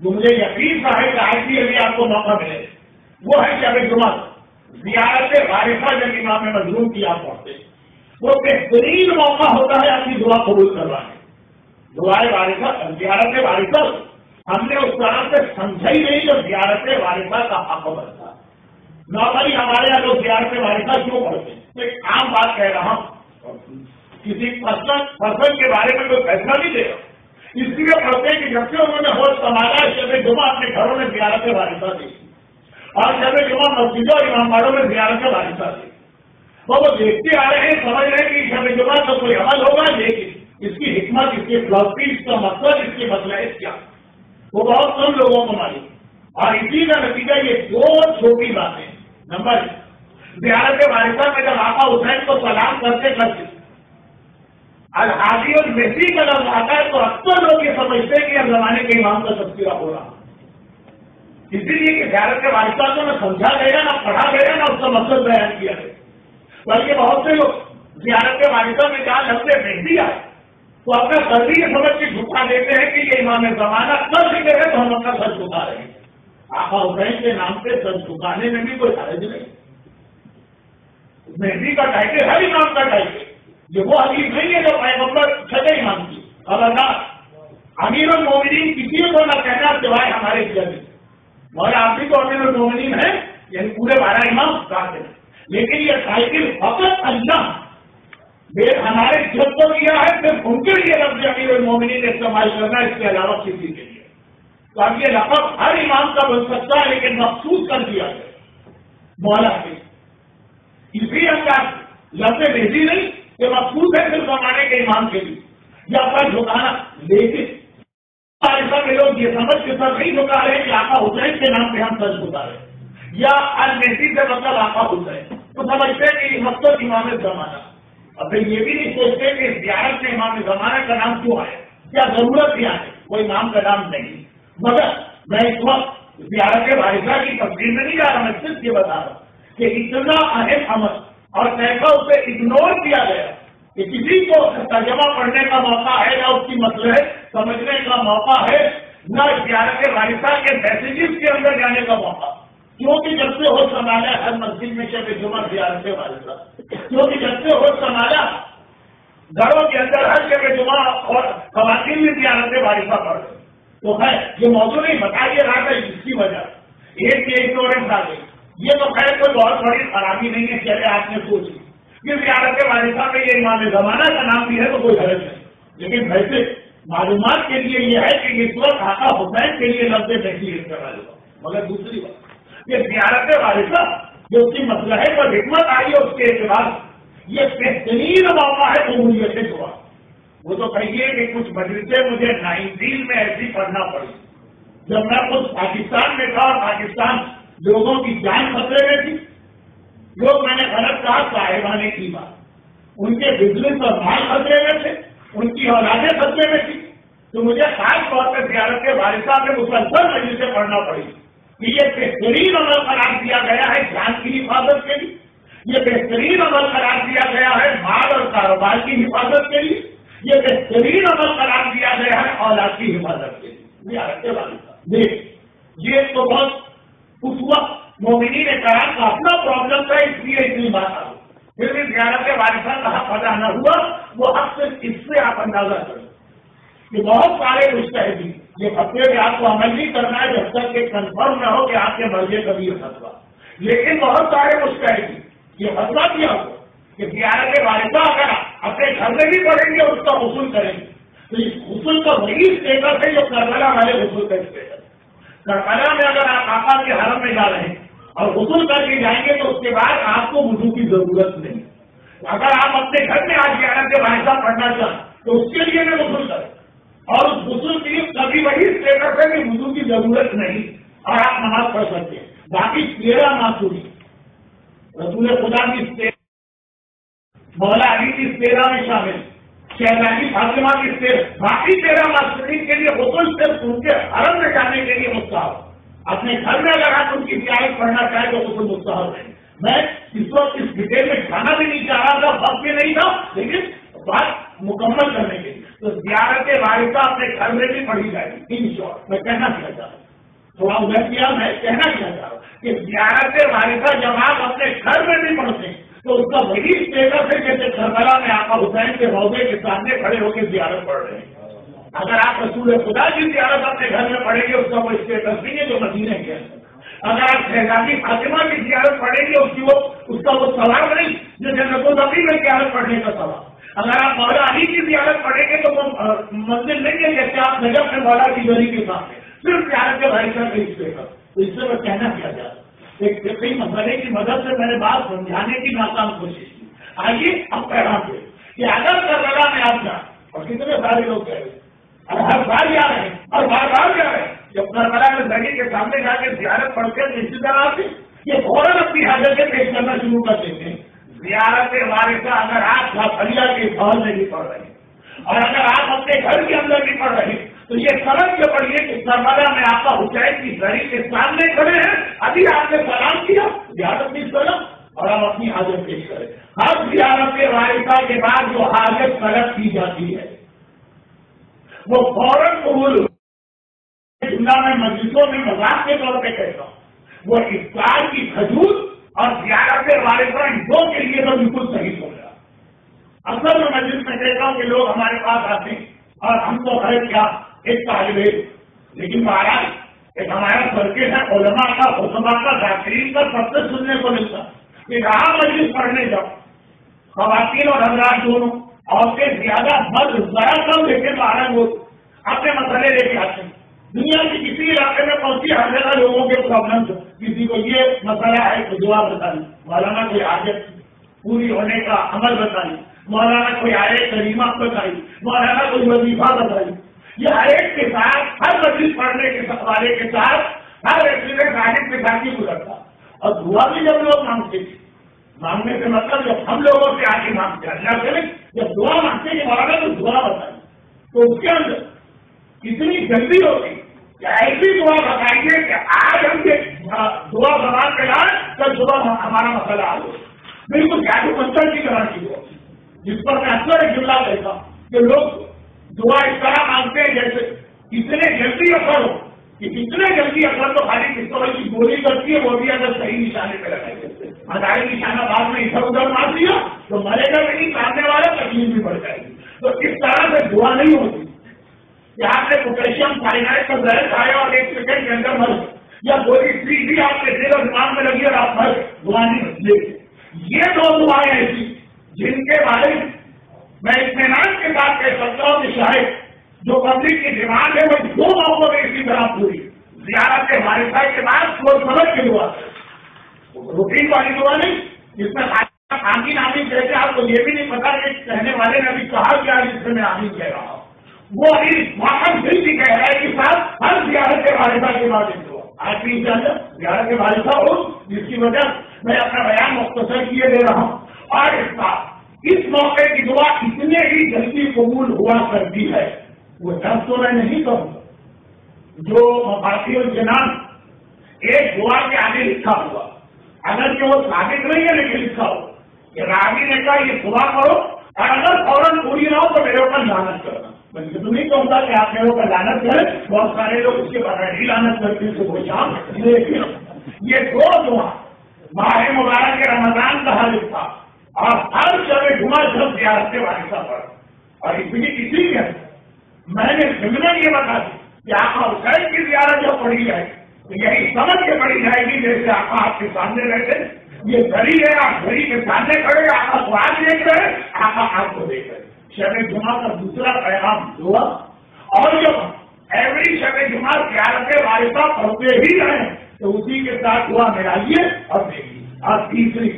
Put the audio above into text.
جو مجھے یقین تھا کہ آج بھی ابھی آپ کو موقع ملے وہ ہے شب جمعہ زیارت وارثہ جب امام مظلوم کی آپ پڑھتے وہ بہترین موقع ہوتا ہے اپنی دعا قبول کروانے. دعائے وارثہ زیارت وارثہ ہم نے اس طرح سے سمجھا ہی نہیں جو زیارت وارثہ کا حق بنتا. نارملی ہمارے یہاں لوگ زیارت وارثہ کیوں پڑھتے ہیں؟ ایک عام بات کہہ رہا ہوں, کسی فصل کے بارے میں کوئی فیصلہ نہیں دے رہا, اس لیے پڑھتے ہیں کہ جب سے انہوں نے ہوش سنبھالا شب جمعہ اپنے گھروں میں زیارت وارثہ دیکھی اور شب جمعہ مسجدوں اور امامباڑوں میں زیارت وارثہ دیکھی. وہ دیکھتے آ رہے ہیں, سمجھ رہے ہیں کہ شب جمعہ کا کوئی عمل ہوگا, لیکن اس کی حکمت, اس کی فلسفی, اس کا مقصد, اس کے مسئلہ کیا وہ بہت کم لوگوں کو معلوم. اور اسی کا نتیجہ یہ دو چھوٹی باتیں. نمبر زیارت وارثہ میں جب آقا حسین کو سلام کرتے کرتے الحادی المہدی کا لفظ آتا ہے تو اکثر لوگ یہ سمجھتے ہیں کہ اب زمانے کے امام کا تذکرہ ہو رہا. اسی لیے کہ زیارت وارثہ کو نہ سمجھا گیا, نہ پڑھا گیا, نہ اس کا مقصد بیان کیا گیا. بلکہ بہت سے لوگ زیارت وارثہ میں جہاں لفظ مہدی آئے تو اپنا سر یہ سمجھ کے جھکا دیتے ہیں کہ یہ امام زمانہ کر سکے ہے تو ہم اپنا سر جھکا رہے ہیں. آقا حسین کے نام پہ سر جھکانے میں بھی کوئی حرج نہیں. مہدی کا ٹائٹل ہر امام کا ٹائٹل, یہ وہ حدیث نہیں ہے جو پیغمبر چھٹے امام کی. خبردار امیر المومنین کسی کو نہ کہنا سوائے ہمارے جج. مولا آپ بھی تو امیر المومنین ہیں, یعنی پورے 12 امام کہتے ہیں, لیکن یہ ٹائٹل فقط اللہ ہمارے جب کو کیا ہے صرف ان کے لیے لفظ امیر المومنین استعمال کرنا, اس کے علاوہ کسی کے لیے. تو اب یہ لقب ہر امام کا بن سکتا ہے, لیکن مخصوص کر دیا گیا مولا کے. اسی انداز لفظ مہدی نہیں کہ مخصوص ہے صرف زمانے کے امام کے لیے یا پر جھکانا. لیکن وارثہ میں لوگ یہ سمجھ کے سر نہیں جھکا رہے کہ آقا حسین کے نام پہ ہم سر جھکا رہے ہیں, یا المہدی سے مطلب آقا حسین, تو سمجھتے ہیں کہ مقصد امام زمانہ. اور پھر یہ بھی نہیں سوچتے کہ زیارت میں امام زمانہ کا نام کیوں آیا, کیا ضرورت کیا ہے, کوئی امام کا نام نہیں. مگر میں اس وقت زیارت وارثہ کی تفصیل میں نہیں جا رہا, میں صرف یہ بتا رہا ہوں کہ اتنا اہم عمل اور کیسا اسے اگنور کیا گیا کہ کسی کو ترجمہ پڑھنے کا موقع ہے, نہ اس کی مسئلہ سمجھنے کا موقع ہے, نہ زیارت وارثہ کے میسیجز کے اندر جانے کا موقع. کیونکہ جب سے ہو سنبھالا ہر مسجد میں شب جمعہ زیارت وارثہ, کیونکہ جب سے ہو سنبھالا گھروں کے اندر ہر شب جمعہ اور خواتین میں زیارت وارثہ پڑھ رہے. تو ہے یہ موضوع نہیں بتائیے رہا تھا جس کی وجہ ایک کے اسٹوڈنٹ آ گئی. یہ تو خیر کوئی بہت بڑی خرابی نہیں ہے, چلے آپ نے سوچ لی کہ زیارت وارثہ میں یہ امام زمانہ کا نام بھی ہے تو کوئی حرج نہیں. لیکن ویسے معلومات کے لیے یہ ہے کہ اس وقت آقا حسین کے لیے لفظ مہدی استعمال ہوا. مگر دوسری بات یہ زیارت وارثہ جو اس کی مسئلہ ہے پر حکمت آئی ہے اس کے اعتبار یہ بہترین موقع ہے قبولیت دعا. وہ تو کہیے کہ کچھ مجلسیں مجھے 90 میں ایسی پڑھنا پڑی جب میں خود پاکستان میں تھا اور پاکستان لوگوں کی جان خطرے میں تھی. لوگ میں نے غلط کہا صاحبانے کی بات, ان کے بزنس اور مال خطرے میں تھے, ان کی اولادیں خطرے میں تھی. تو مجھے خاص طور پہ زیارت وارثہ میں مسلسل مجلسیں پڑھنا پڑی کہ یہ بہترین عمل قرار دیا گیا ہے جان کی حفاظت کے لیے, یہ بہترین عمل قرار دیا گیا ہے مال اور کاروبار کی حفاظت کے لیے, یہ بہترین عمل قرار دیا گیا ہے اولاد کی حفاظت کے لیے. دیکھ یہ تو بہت اس وقت مومنین کرام کا اپنا پرابلم تھا, اس لیے اتنی بات آ پھر بھی زیارت وارثہ کا حق ادا نہ ہوا. وہ حق صرف اس سے آپ اندازہ کریں کہ بہت سارے مجتہدین یہ فتوے میں آپ کو عمل نہیں کرنا ہے جب تک کہ کنفرم نہ ہو کہ آپ کے مرضی کبھی یہ فتوا. لیکن بہت سارے مجتہدین یہ فتوا کیا ہو کہ زیارت وارثہ اگر اپنے گھر میں بھی پڑھیں گے اس کا غسل کریں گے تو اس غسل کا وہی اسٹیٹس ہے جو کربلا والے غسل کا اسٹیٹس. کربلا میں اگر آپ آقا کے حرم میں جا رہے ہیں اور غسل کر کے جائیں گے تو اس کے بعد آپ کو وضو کی ضرورت نہیں. اگر آپ اپنے گھر میں آج زیارت وارثہ پڑھنا چاہیں تو اس کے لیے بھی غسل کریں, اور اس غسل کی کبھی وہی اسٹیٹس ہے کہ وضو کی ضرورت نہیں اور آپ نماز پڑھ سکتے ہیں. باقی 13 معصومی رسول خدا کی مولا علی کی 13 میں شامل, شہزادی فاطمہ کی 13, باقی 13 معصومین کے لیے غسل صرف ان کے حرم میں جانے کے لیے مستحب. اپنے گھر میں اگر آپ ان کی زیارت پڑھنا چاہیں تو غسل مستحب ہے. میں اس وقت اس ڈیٹیل میں جانا بھی نہیں چاہ رہا تھا, وقت بھی نہیں تھا, لیکن بات مکمل کرنے کے لیے تو زیارت وارثہ اپنے گھر میں بھی پڑھی جائے گی ان شارٹ. میں کہنا کیا چاہ رہا ہوں تھوڑا ادھر کیا میں کہنا کیا چاہ رہا ہوں کہ زیارت وارثہ جب آپ اپنے گھر میں بھی پڑھتے ہیں تو اس کا وہی اسٹیٹس ہے جیسے کربلا میں آقا حسین کے روضے کے سامنے کھڑے ہو کے زیارت پڑھ رہے ہیں. اگر آپ رسول خدا کی زیارت اپنے گھر میں پڑھیں گے اس کا کوئی اسٹیٹس نہیں ہے جو مدینے کے ہے. اگر آپ شہزادی فاطمہ کی زیارت پڑھیں گے اس کا وہ ثواب نہیں جو جنت النبی میں زیارت پڑھنے کا ثواب. اگر آپ مولا علی کی زیارت پڑھیں گے تو وہ منزل نہیں ہے جیسے آپ نجف میں مولا کی گلی کے سامنے صرف زیارت کے بھائی صاحب اسٹیٹس. تو اس سے میں کہنا کیا جاتا ایک فقہی مسئلے کی مدد سے میں نے بات سمجھانے کی ناکام کوشش کی. آئیے اب پیغام دے کہ اگر کربلا میں آپ جائیں اور کتنے سارے لوگ کہہ رہے ہیں اور ہر بار جا رہے ہیں اور بار بار جا رہے ہیں جب کربلا میں زمین کے سامنے جا کے زیارت پڑھتے ہیں اسی طرح سے یہ فوراً اپنی حاضر پیش کرنا شروع کر دیتے ہیں. زیارت وارثہ اگر آپ فلیا کے فوج میں بھی پڑھ رہے ہیں اور اگر آپ اپنے گھر کے اندر بھی پڑھ رہے ہیں تو یہ سمجھ کے پڑھیے کہ کربلا میں آپ کا حسین کی زری کے سامنے کھڑے ہیں. ابھی آپ نے سلام کیا زیارت بھی سلام اور آپ اپنی حاضر پیش کریں. ہر زیارت وارثہ کے بعد جو حاجت طلب کی جاتی ہے وہ فوراً قبول. میں مجلسوں میں مذاق کے طور پہ کہتا ہوں وہ افطار کی کھجور اور زیارت وارثہ ان دو کے لیے تو بالکل صحیح ہو گیا. اصل میں مجلس میں کہتا ہوں کہ لوگ ہمارے پاس آتے ہیں اور ہم تو ہے کیا ایک طالب علم لیکن مہاراج ایک ہمارا سرکٹ ہے علماء کا حکماء کا ذاکرین کا سب سے سننے کو ملتا کہ کہاں مجلس پڑھنے جاؤ خواتین اور حضرات دونوں عورتیں زیادہ مرد ذرا کم لیکن مہاراج وہ اپنے مسئلے لے کے آتے ہیں. دنیا کے کسی علاقے میں پہنچی ہر جگہ لوگوں کے پرابلم کسی کو یہ مسئلہ ہے تو دعا بتائیے مولانا کوئی حاجت پوری ہونے کا عمل بتائیے مولانا کوئی آیت کریمہ بتائیے مولانا کوئی وظیفہ بتائیے. یہ ہر ایک کے ساتھ ہر مجلس پڑھنے کے والے کے ساتھ ہر ایکسیڈنٹ صاحب کے ساتھ ہی گزرتا. اور دعا بھی جب لوگ مانگتے تھے مانگنے سے مطلب جب ہم لوگوں سے آگے مانگتے اللہ کریں جب دعا مانگتے کہ مولانا تو دعا بتائیے تو اس کے اندر اتنی جلدی ہوتی کہ ایسی دعا بتائیے کہ آج ہم دعا زبان پہ لائیں کل صبح ہمارا مسئلہ حل ہو. بالکل جادو منتر کی طرح کی دعا جس پر میں اکثر ایک جملہ کہتا ہوں کہ لوگ دعا اس طرح مانگتے ہیں جیسے اتنے جلدی اثر ہو کہ اتنے جلدی اثر تو خالی پستول کی گولی کرتی ہے وہ بھی اگر صحیح نشانے پہ لگائے ہزار نشانہ بعد میں ادھر ادھر مار دیا تو مرے گا نہیں سامنے والا تکلیف بھی بڑھ جائے گی. تو اس طرح سے دعا نہیں ہوتی کہ آپ نے پوٹیشیم سائنائڈ کا زہر کھایا اور ایک سیکنڈ کے اندر مر یا کوئی سیدھی آپ کے دل اور دماغ میں لگی اور آپ مر دعا نہیں ہوتی. یہ دو دعائیں ایسی جن کے بارے میں میں اطمینان کے ساتھ کہہ سکتا ہوں کہ شاید جو پبلک کی ڈیمانڈ ہے وہ دو موقعوں میں اسی طرح پوری زیارت وارثہ کے بعد سوچ سمجھ کے دعا روٹین والی دعا نہیں جس میں آمین آمین کہتے آپ کو یہ بھی نہیں پتا کہ کہنے والے نے ابھی کہا کیا جس سے میں آمین کہہ رہا ہوں. وہ ابھی واقع دل کی گہرائی کے ساتھ ہر زیارت وارثہ کے بعد دعا آج بھی زیارت وارثہ ہو جس کی وجہ میں اپنا بیان مختصر کیے دے رہا ہوں. اور اس موقع کی دعا اتنے ہی جلدی قبول ہوا کرتی ہے وہ دس تو میں نہیں کہوں جو مفاتی الجنان ایک دعا کے آگے لکھا ہوا اگر کہ وہ ثابت نہیں ہے لیکن لکھا ہو کہ راوی نے کہا یہ دعا کرو اور اگر فوراً پوری نہ ہو تو میرے اوپر لعنت کرنا. میں یہ تو نہیں کہوں گا کہ آپ میرے اوپر لعنت کریں بہت سارے لوگ اس کے بغیر ہی لعنت کرتے ہیں صبح شام. لیکن یہ دو دعا ماہ مبارک کے رمضان کا حل تھا اور ہر شب جمعہ جب زیارت وارثہ پر اور اسی میں میں نے ضمن یہ بتا دی کہ آقا حسین کی زیارت جو پڑھی جائے تو یہی سمجھ کے پڑھی جائے گی جیسے آقا آپ کے سامنے رہتے یہ گھڑی ہے آپ گھڑی کے سامنے کھڑے آقا کو آج دیکھ رہے آقا آپ کو دیکھ رہے. شب جمعہ کا دوسرا پیغام دعا اور جب ایوری شب جمعہ زیارت وارثہ پڑھتے ہی رہے تو اسی کے ساتھ دعا ملائیے اور دیکھیے. اور تیسری